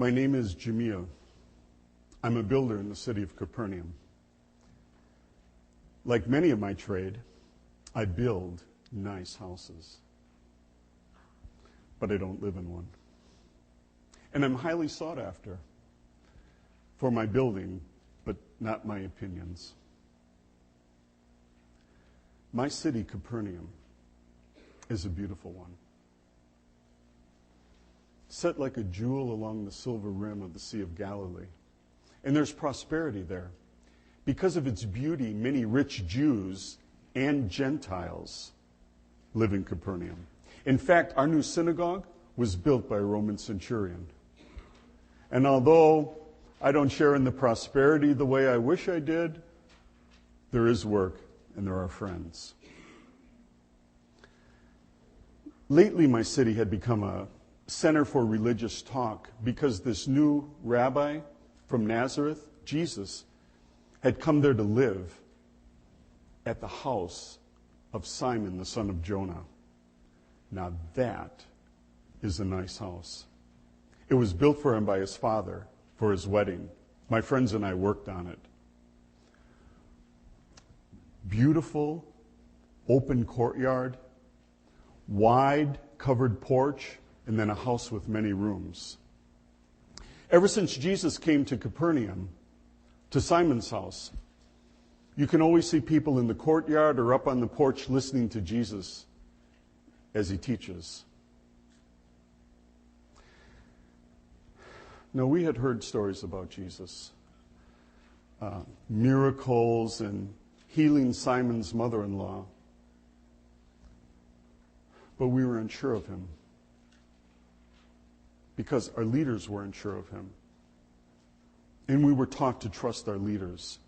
My name is Jamil. I'm a builder in the city of Capernaum. Like many of my trade, I build nice houses, but I don't live in one. And I'm highly sought after for my building, but not my opinions. My city, Capernaum, is a beautiful one, set like a jewel along the silver rim of the Sea of Galilee. And there's prosperity there. Because of its beauty, many rich Jews and Gentiles live in Capernaum. In fact, our new synagogue was built by a Roman centurion. And although I don't share in the prosperity the way I wish I did, there is work and there are friends. Lately, my city had become a center for religious talk because this new rabbi from Nazareth, Jesus, had come there to live at the house of Simon, the son of Jonah. Now that is a nice house. It was built for him by his father for his wedding. My friends and I worked on it. Beautiful, open courtyard, wide covered porch, and then a house with many rooms. Ever since Jesus came to Capernaum, to Simon's house, you can always see people in the courtyard or up on the porch listening to Jesus as he teaches. Now, we had heard stories about Jesus, miracles and healing Simon's mother-in-law, but we were unsure of him because our leaders were unsure of him. And we were taught to trust our leaders.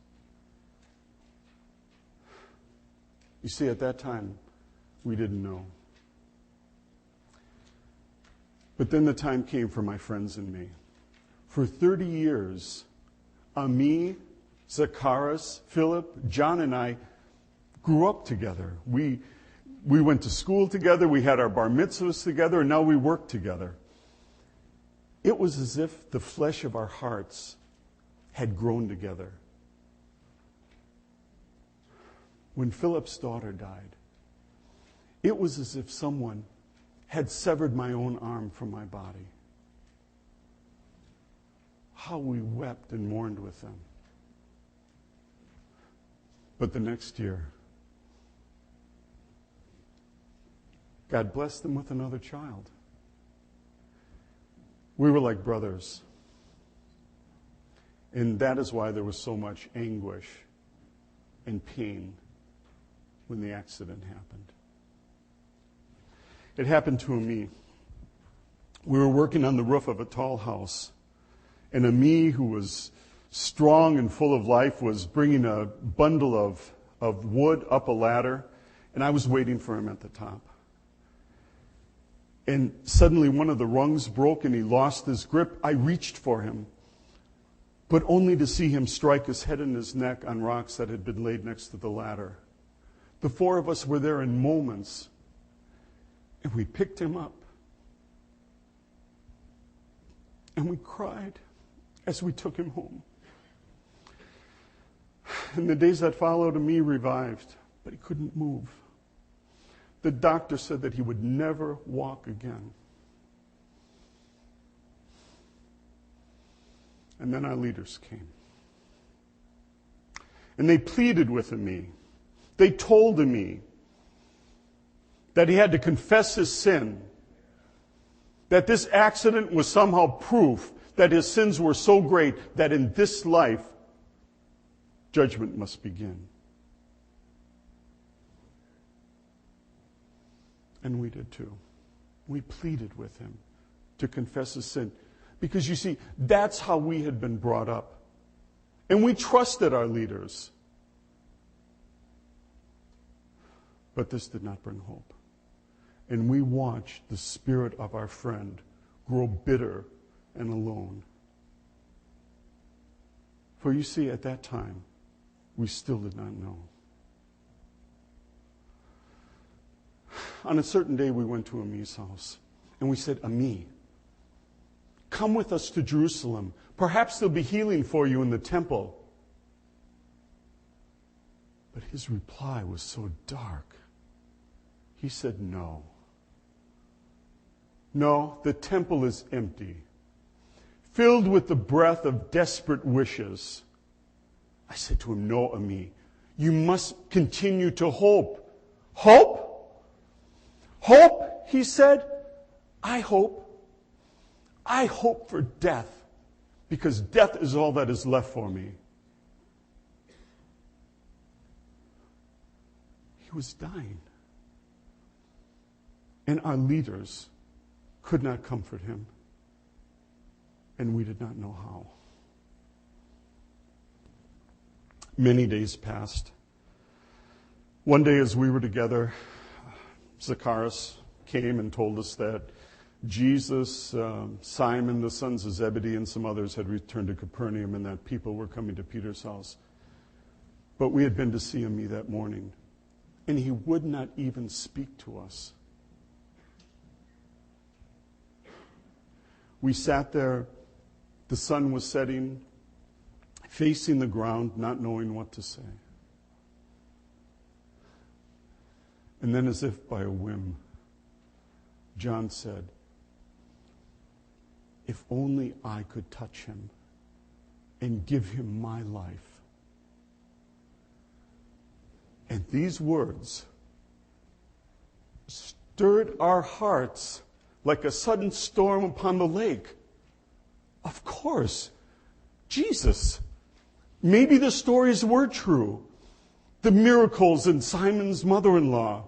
You see, at that time, we didn't know. But then the time came for my friends and me. For 30 years, Ami, Zacharias, Philip, John, and I grew up together. We went to school together, we had our bar mitzvahs together, and now we work together. It was as if the flesh of our hearts had grown together. When Philip's daughter died, it was as if someone had severed my own arm from my body. How we wept and mourned with them. But the next year, God blessed them with another child. We were like brothers. And that is why there was so much anguish and pain when the accident happened. It happened to Ami. We were working on the roof of a tall house, and Ami, who was strong and full of life, was bringing a bundle of wood up a ladder, and I was waiting for him at the top. And suddenly one of the rungs broke and he lost his grip. I reached for him, but only to see him strike his head and his neck on rocks that had been laid next to the ladder. The four of us were there in moments, and we picked him up. And we cried as we took him home. And the days that followed, Ami revived, but he couldn't move. The doctor said that he would never walk again. And then our leaders came. And they pleaded with Ami. They told Ami that he had to confess his sin, that this accident was somehow proof that his sins were so great that in this life, judgment must begin. And we did too. We pleaded with him to confess his sin. Because you see, that's how we had been brought up. And we trusted our leaders. But this did not bring hope. And we watched the spirit of our friend grow bitter and alone. For you see, at that time, we still did not know. On a certain day, we went to Ami's house. And we said, Ami, come with us to Jerusalem. Perhaps there'll be healing for you in the temple. But his reply was so dark. He said, no. No, the temple is empty, filled with the breath of desperate wishes. I said to him, no, Ami, you must continue to hope. Hope? Hope, he said. I hope. I hope for death, because death is all that is left for me. He was dying. And our leaders could not comfort him. And we did not know how. Many days passed. One day as we were together, Zacchaeus came and told us that Jesus, Simon, the sons of Zebedee, and some others had returned to Capernaum and that people were coming to Peter's house. But we had been to see him that morning, and he would not even speak to us. We sat there, the sun was setting, facing the ground, not knowing what to say. And then, as if by a whim, John said, if only I could touch him and give him my life. And these words stirred our hearts like a sudden storm upon the lake. Of course, Jesus. Maybe the stories were true. The miracles in Simon's mother-in-law.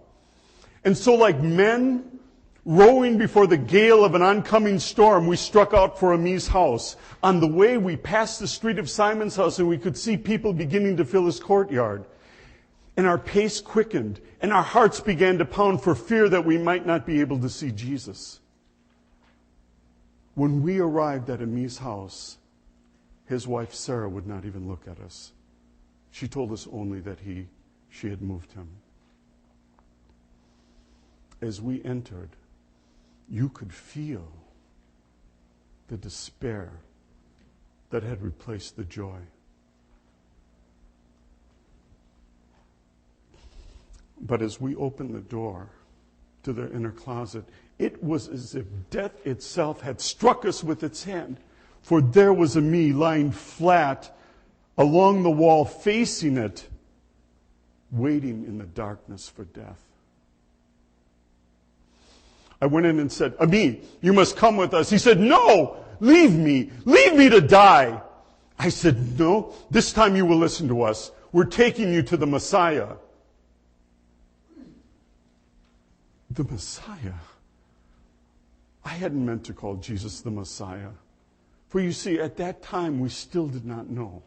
And so, like men rowing before the gale of an oncoming storm, we struck out for Ami's house. On the way, we passed the street of Simon's house, and we could see people beginning to fill his courtyard. And our pace quickened, and our hearts began to pound for fear that we might not be able to see Jesus. When we arrived at Ami's house, his wife Sarah would not even look at us. She told us only that she had moved him. As we entered, you could feel the despair that had replaced the joy. But as we opened the door to their inner closet, it was as if death itself had struck us with its hand. For there was Ami lying flat along the wall, facing it, waiting in the darkness for death. I went in and said, Ami, you must come with us. He said, no, leave me to die. I said, no, this time you will listen to us. We're taking you to the Messiah. The Messiah. I hadn't meant to call Jesus the Messiah. For you see, at that time, we still did not know.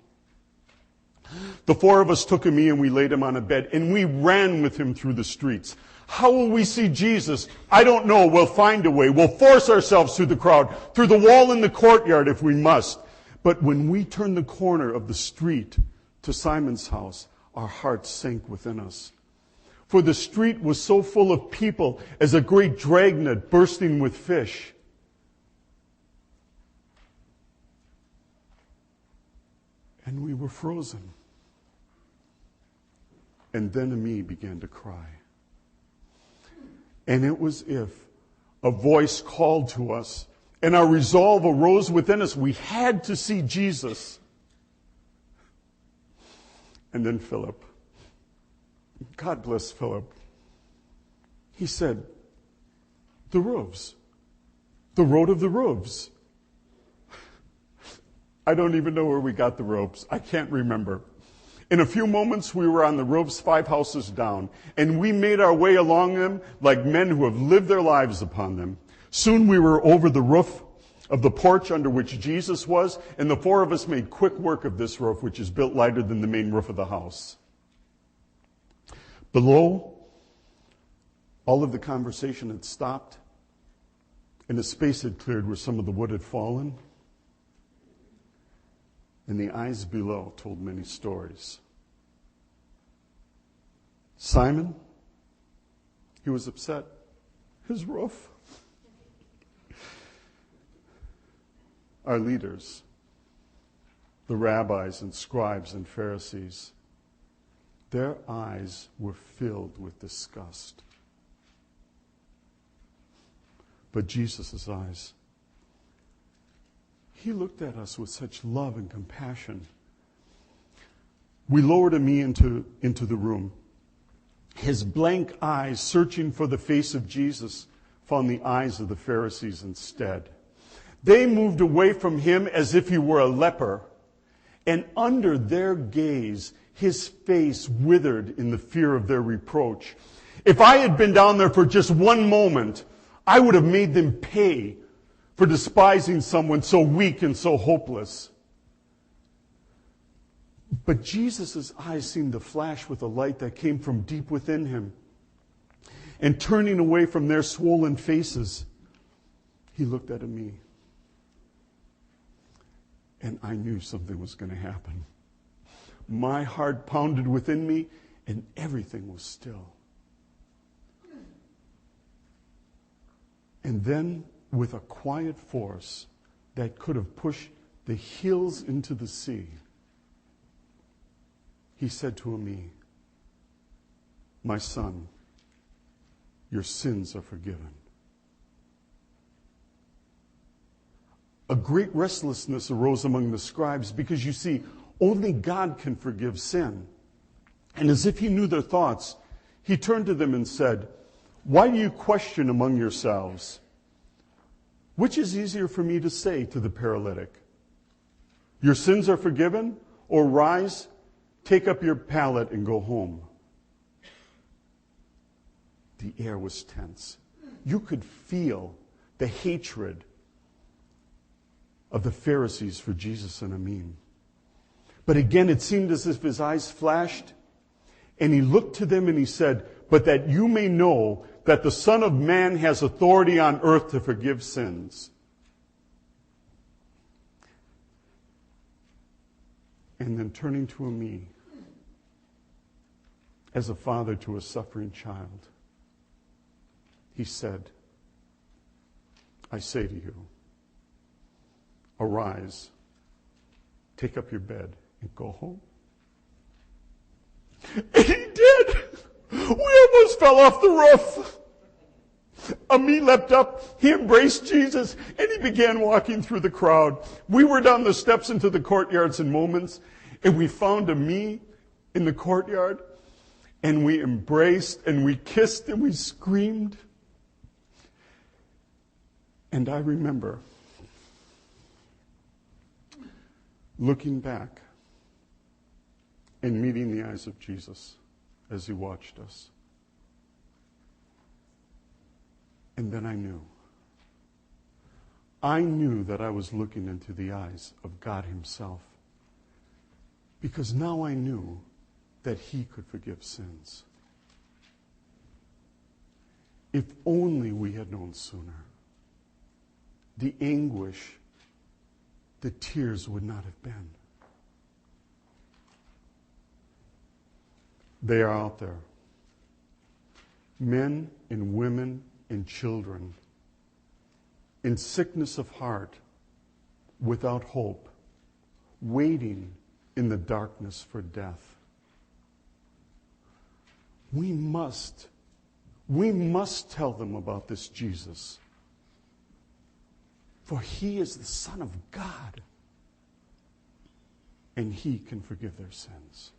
The four of us took him and we laid him on a bed, and we ran with him through the streets. How will we see Jesus? I don't know. We'll find a way. We'll force ourselves through the crowd, through the wall in the courtyard if we must. But when we turned the corner of the street to Simon's house, our hearts sank within us. For the street was so full of people as a great dragnet bursting with fish. And we were frozen. And then Ami began to cry. And it was as if a voice called to us, and our resolve arose within us. We had to see Jesus. And then Philip, God bless Philip, he said, the roofs, the road of the roofs. I don't even know where we got the ropes. I can't remember. In a few moments, we were on the roofs 5 houses down, and we made our way along them like men who have lived their lives upon them. Soon we were over the roof of the porch under which Jesus was, and the 4 of us made quick work of this roof, which is built lighter than the main roof of the house. Below, all of the conversation had stopped, and a space had cleared where some of the wood had fallen. And the eyes below told many stories. Simon, he was upset. His roof. our leaders, the rabbis and scribes and Pharisees, their eyes were filled with disgust. But Jesus' eyes, he looked at us with such love and compassion. We lowered him into the room. His blank eyes, searching for the face of Jesus, found the eyes of the Pharisees instead. They moved away from him as if he were a leper, and under their gaze, his face withered in the fear of their reproach. If I had been down there for just one moment, I would have made them pay for despising someone so weak and so hopeless. But Jesus' eyes seemed to flash with a light that came from deep within him. And turning away from their swollen faces, he looked at me. And I knew something was going to happen. My heart pounded within me, and everything was still. And then, with a quiet force that could have pushed the hills into the sea, he said to me, "My son, your sins are forgiven." A great restlessness arose among the scribes because, you see, only God can forgive sin. And as if he knew their thoughts, he turned to them and said, "Why do you question among yourselves? Which is easier for me to say to the paralytic, 'Your sins are forgiven,' or 'Rise, take up your pallet and go home'?" The air was tense. You could feel the hatred of the Pharisees for Jesus and Amin. But again, it seemed as if his eyes flashed, and he looked to them and he said, "But that you may know that the Son of Man has authority on earth to forgive sins." And then turning to me, as a father to a suffering child, he said, "I say to you, arise, take up your bed, and go home." And he did. We almost fell off the roof. Ami leapt up, he embraced Jesus, and he began walking through the crowd. We were down the steps into the courtyards in moments, and we found Ami in the courtyard, and we embraced, and we kissed, and we screamed. And I remember looking back and meeting the eyes of Jesus as he watched us. And then I knew. I knew that I was looking into the eyes of God himself. Because now I knew that he could forgive sins. If only we had known sooner, the anguish, the tears would not have been. They are out there. Men and women and children in sickness of heart, without hope, waiting in the darkness for death. We must tell them about this Jesus. For he is the Son of God, and he can forgive their sins.